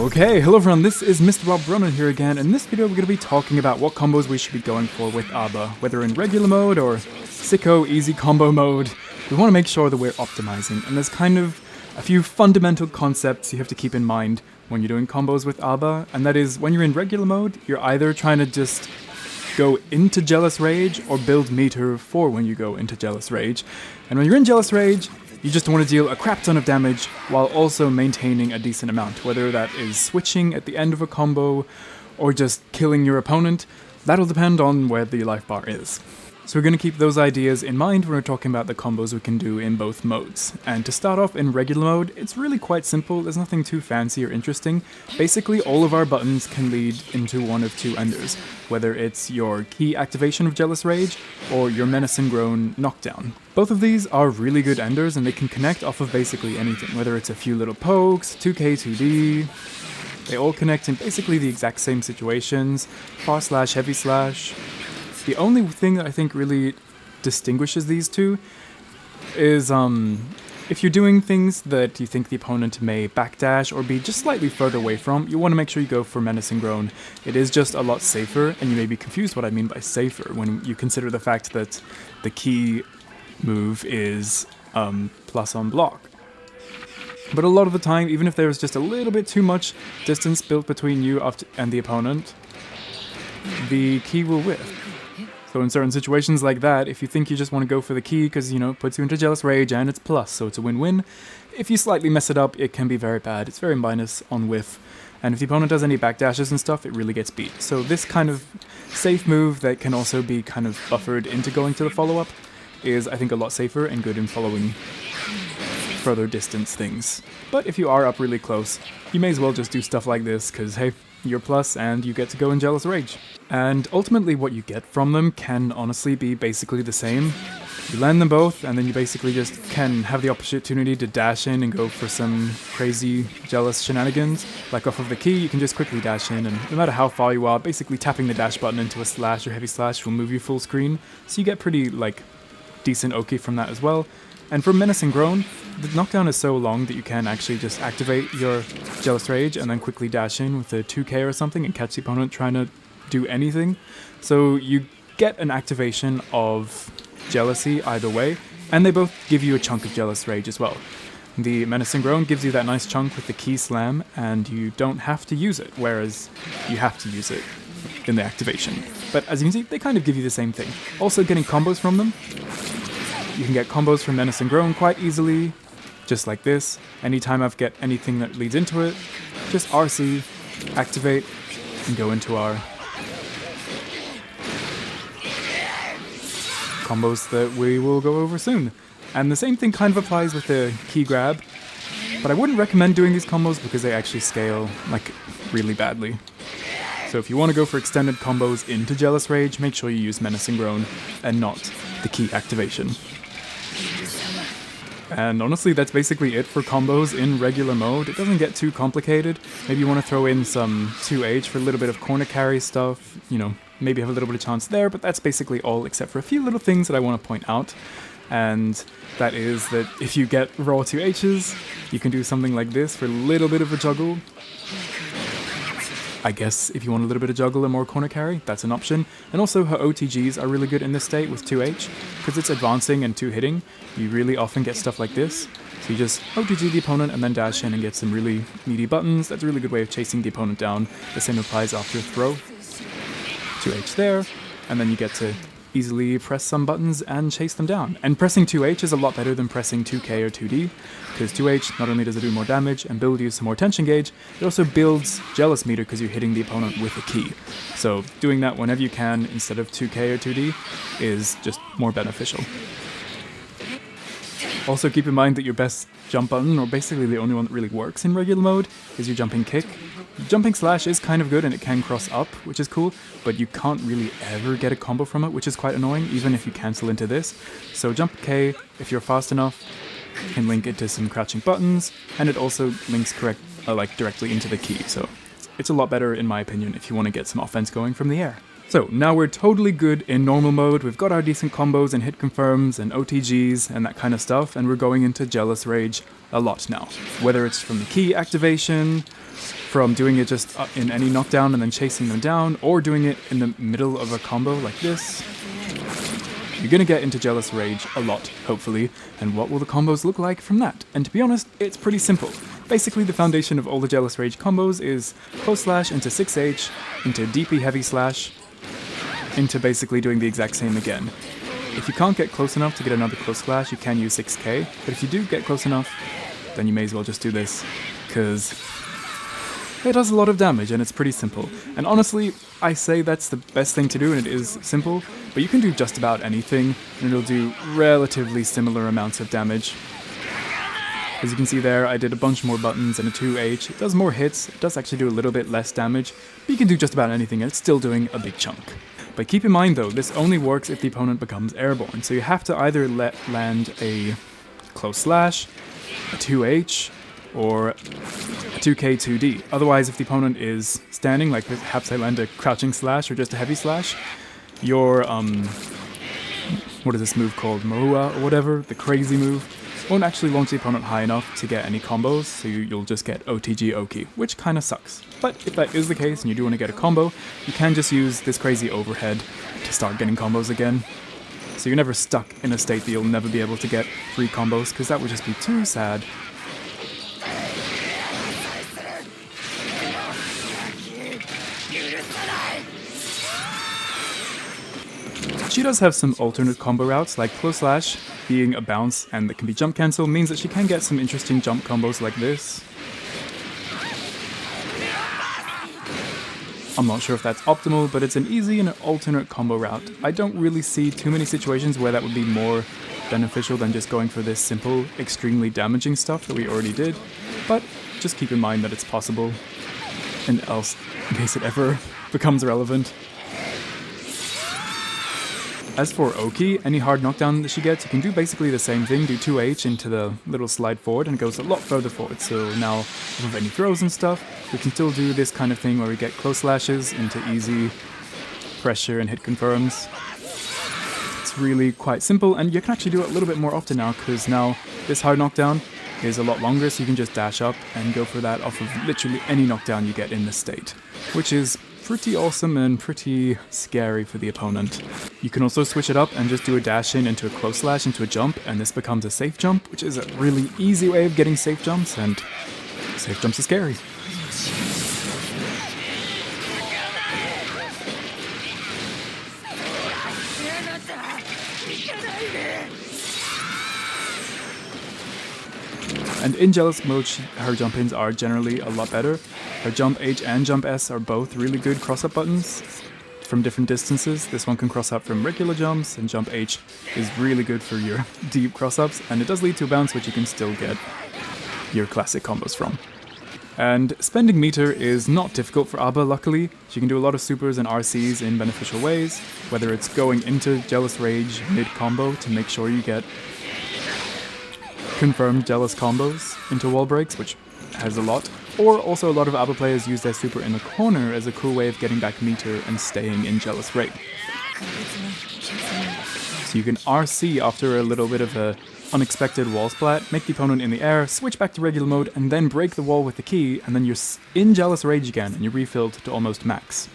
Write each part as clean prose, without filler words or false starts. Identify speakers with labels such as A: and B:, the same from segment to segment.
A: Okay, hello everyone, this is Mr. Alberonen here again. In this video we're going to be talking about what combos we should be going for with A.B.A, whether in regular mode or sicko easy combo mode. We want to make sure that we're optimizing, and there's kind of a few fundamental concepts you have to keep in mind when you're doing combos with A.B.A, and that is when you're in regular mode, you're either trying to just go into Jealous Rage or build meter for when you go into Jealous Rage. And when you're in Jealous Rage, you just want to deal a crap ton of damage while also maintaining a decent amount, whether that is switching at the end of a combo or just killing your opponent. That'll depend on where the life bar is. So we're going to keep those ideas in mind when we're talking about the combos we can do in both modes. And to start off in regular mode, it's really quite simple, there's nothing too fancy or interesting. Basically all of our buttons can lead into one of two enders, whether it's your key activation of Jealous Rage or your Menace and Groan knockdown. Both of these are really good enders and they can connect off of basically anything, whether it's a few little pokes, 2k, 2d, they all connect in basically the exact same situations, far slash, heavy slash. The only thing that I think really distinguishes these two is if you're doing things that you think the opponent may backdash or be just slightly further away from, you want to make sure you go for Menace and Groan. It is just a lot safer, and you may be confused what I mean by safer when you consider the fact that the key move is plus on block. But a lot of the time, even if there's just a little bit too much distance built between you and the opponent, the key will whiff. So in certain situations like that, if you think you just want to go for the key because, you know, it puts you into Jealous Rage and it's plus, so it's a win-win. If you slightly mess it up, it can be very bad. It's very minus on whiff. And if the opponent does any backdashes and stuff, it really gets beat. So this kind of safe move that can also be kind of buffered into going to the follow-up is, I think, a lot safer and good in following further distance things. But if you are up really close, you may as well just do stuff like this, because hey, you're plus and you get to go in Jealous Rage. And ultimately what you get from them can honestly be basically the same. You land them both and then you basically just can have the opportunity to dash in and go for some crazy jealous shenanigans. Like off of the key, you can just quickly dash in, and no matter how far you are, basically tapping the dash button into a slash or heavy slash will move you full screen. So you get pretty decent Oki from that as well. And for Menace and Groan, the knockdown is so long that you can actually just activate your Jealous Rage and then quickly dash in with a 2k or something and catch the opponent trying to do anything. So you get an activation of Jealousy either way, and they both give you a chunk of Jealous Rage as well. The Menace and Groan gives you that nice chunk with the key slam, and you don't have to use it, whereas you have to use it in the activation. But as you can see, they kind of give you the same thing. Also getting combos from them. You can get combos from Menace and Groan quite easily, just like this. Anytime I've get anything that leads into it, just RC, activate, and go into our combos that we will go over soon. And the same thing kind of applies with the key grab, but I wouldn't recommend doing these combos because they actually scale really badly. So if you want to go for extended combos into Jealous Rage, make sure you use Menace and Groan and not the key activation. And honestly, that's basically it for combos in regular mode. It doesn't get too complicated. Maybe you want to throw in some 2H for a little bit of corner carry stuff, you know, maybe have a little bit of chance there, but that's basically all except for a few little things that I want to point out. And that is that if you get raw 2Hs, you can do something like this for a little bit of a juggle. I guess if you want a little bit of juggle and more corner carry, that's an option. And also her OTGs are really good in this state with 2H, because it's advancing and 2-hitting. You really often get stuff like this. So you just OTG the opponent and then dash in and get some really meaty buttons. That's a really good way of chasing the opponent down. The same applies after a throw. 2H there, and then you get to easily press some buttons and chase them down. And pressing 2H is a lot better than pressing 2k or 2d, because 2H, not only does it do more damage and build you some more tension gauge, it also builds Jealous meter because you're hitting the opponent with a key. So doing that whenever you can instead of 2k or 2d is just more beneficial. Also keep in mind that your best jump button, or basically the only one that really works in regular mode, is your jumping kick. Jumping slash is kind of good and it can cross up, which is cool, but you can't really ever get a combo from it, which is quite annoying, even if you cancel into this. So jump K, if you're fast enough, can link into some crouching buttons, and it also links directly into the key, so it's a lot better in my opinion if you want to get some offense going from the air. So now we're totally good in normal mode, we've got our decent combos and hit confirms and OTGs and that kind of stuff, and we're going into Jealous Rage a lot now. Whether it's from the key activation, from doing it just in any knockdown and then chasing them down, or doing it in the middle of a combo like this, you're gonna get into Jealous Rage a lot, hopefully, and what will the combos look like from that? And to be honest, it's pretty simple. Basically, the foundation of all the Jealous Rage combos is close slash into 6H, into DP heavy slash, into basically doing the exact same again. If you can't get close enough to get another close slash, you can use 6K, but if you do get close enough, then you may as well just do this, because it does a lot of damage and it's pretty simple. And honestly, I say that's the best thing to do and it is simple, but you can do just about anything and it'll do relatively similar amounts of damage. As you can see there, I did a bunch more buttons and a 2H. It does more hits, it does actually do a little bit less damage, but you can do just about anything and it's still doing a big chunk. But keep in mind though, this only works if the opponent becomes airborne, so you have to either land a close slash, a 2H, or a 2K 2D. Otherwise, if the opponent is standing, like perhaps I land a crouching slash or just a heavy slash, your, what is this move called? Marua or whatever, the crazy move, won't actually launch the opponent high enough to get any combos, so you'll just get OTG Oki, which kinda sucks. But if that is the case and you do want to get a combo, you can just use this crazy overhead to start getting combos again. So you're never stuck in a state that you'll never be able to get free combos, because that would just be too sad. She does have some alternate combo routes, like close slash being a bounce and that can be jump cancel, means that she can get some interesting jump combos like this. I'm not sure if that's optimal, but it's an easy and an alternate combo route. I don't really see too many situations where that would be more beneficial than just going for this simple, extremely damaging stuff that we already did, but just keep in mind that it's possible, and else, in case it ever becomes relevant. As for Oki, any hard knockdown that she gets, you can do basically the same thing, do 2H into the little slide forward, and it goes a lot further forward. So now, with any throws and stuff, we can still do this kind of thing where we get close slashes into easy pressure and hit confirms. It's really quite simple, and you can actually do it a little bit more often now, because now this hard knockdown is a lot longer, so you can just dash up and go for that off of literally any knockdown you get in this state, which is pretty awesome and pretty scary for the opponent. You can also switch it up and just do a dash in into a close slash into a jump, and this becomes a safe jump, which is a really easy way of getting safe jumps, and safe jumps are scary. And in Jealous mode, her jump-ins are generally a lot better. Her jump H and jump S are both really good cross-up buttons from different distances. This one can cross up from regular jumps, and jump H is really good for your deep cross-ups, and it does lead to a bounce which you can still get your classic combos from. And spending meter is not difficult for A.B.A, luckily. She can do a lot of supers and RCs in beneficial ways, whether it's going into Jealous Rage mid-combo to make sure you get confirmed Jealous combos into Wallbreaks, which has a lot, or also a lot of A.B.A players use their super in the corner as a cool way of getting back meter and staying in Jealous Rage. So you can RC after a little bit of a unexpected Wallsplat, make the opponent in the air, switch back to regular mode, and then break the wall with the key, and then you're in Jealous Rage again, and you're refilled to almost max.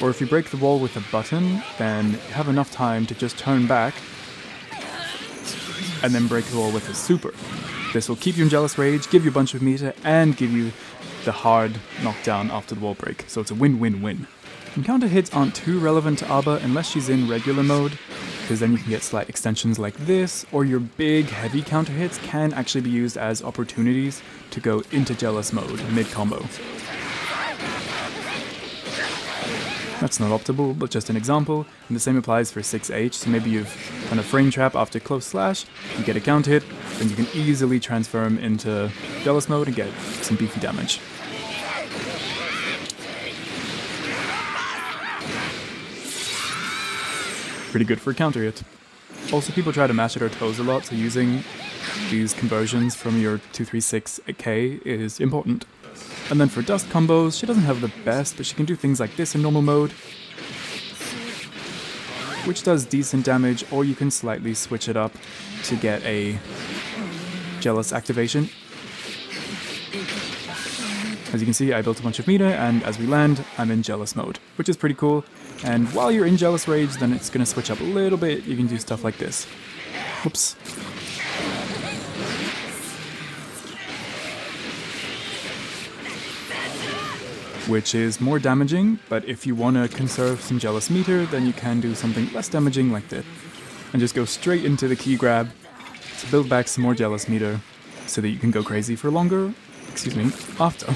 A: Or if you break the wall with a button, then you have enough time to just turn back, and then break the wall with a super. This will keep you in Jealous Rage, give you a bunch of meter, and give you the hard knockdown after the wall break, so it's a win-win-win. And counter hits aren't too relevant to A.B.A unless she's in regular mode, because then you can get slight extensions like this, or your big heavy counter hits can actually be used as opportunities to go into Jealous mode mid-combo. That's not optimal, but just an example, and the same applies for 6H, so maybe you've done a frame trap after close slash, you get a counter hit, then you can easily transform into Jealous mode and get some beefy damage. Pretty good for a counter hit. Also, people try to mash at her toes a lot, so using these conversions from your 236K is important. And then for dust combos, she doesn't have the best, but she can do things like this in normal mode, which does decent damage, or you can slightly switch it up to get a jealous activation. As you can see, I built a bunch of meter, and as we land, I'm in jealous mode, which is pretty cool. And while you're in jealous rage, then it's gonna switch up a little bit. You can do stuff like this. Whoops. Which is more damaging, but if you want to conserve some jealous meter, then you can do something less damaging like this. And just go straight into the key grab to build back some more jealous meter, so that you can go crazy for longer, after.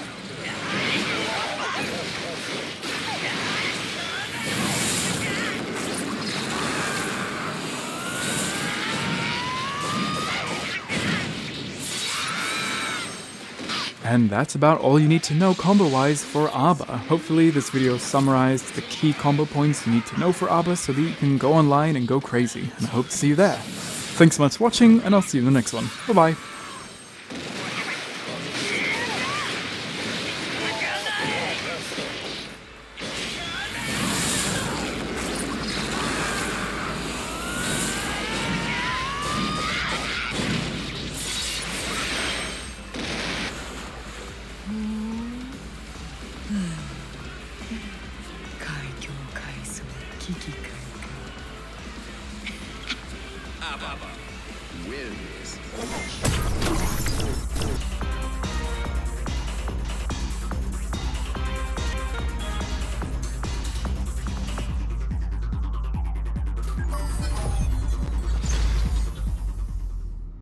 A: And that's about all you need to know combo-wise for A.B.A. Hopefully this video summarized the key combo points you need to know for A.B.A. so that you can go online and go crazy, and I hope to see you there. Thanks so much for watching, and I'll see you in the next one. Bye-bye.
B: A.B.A wins.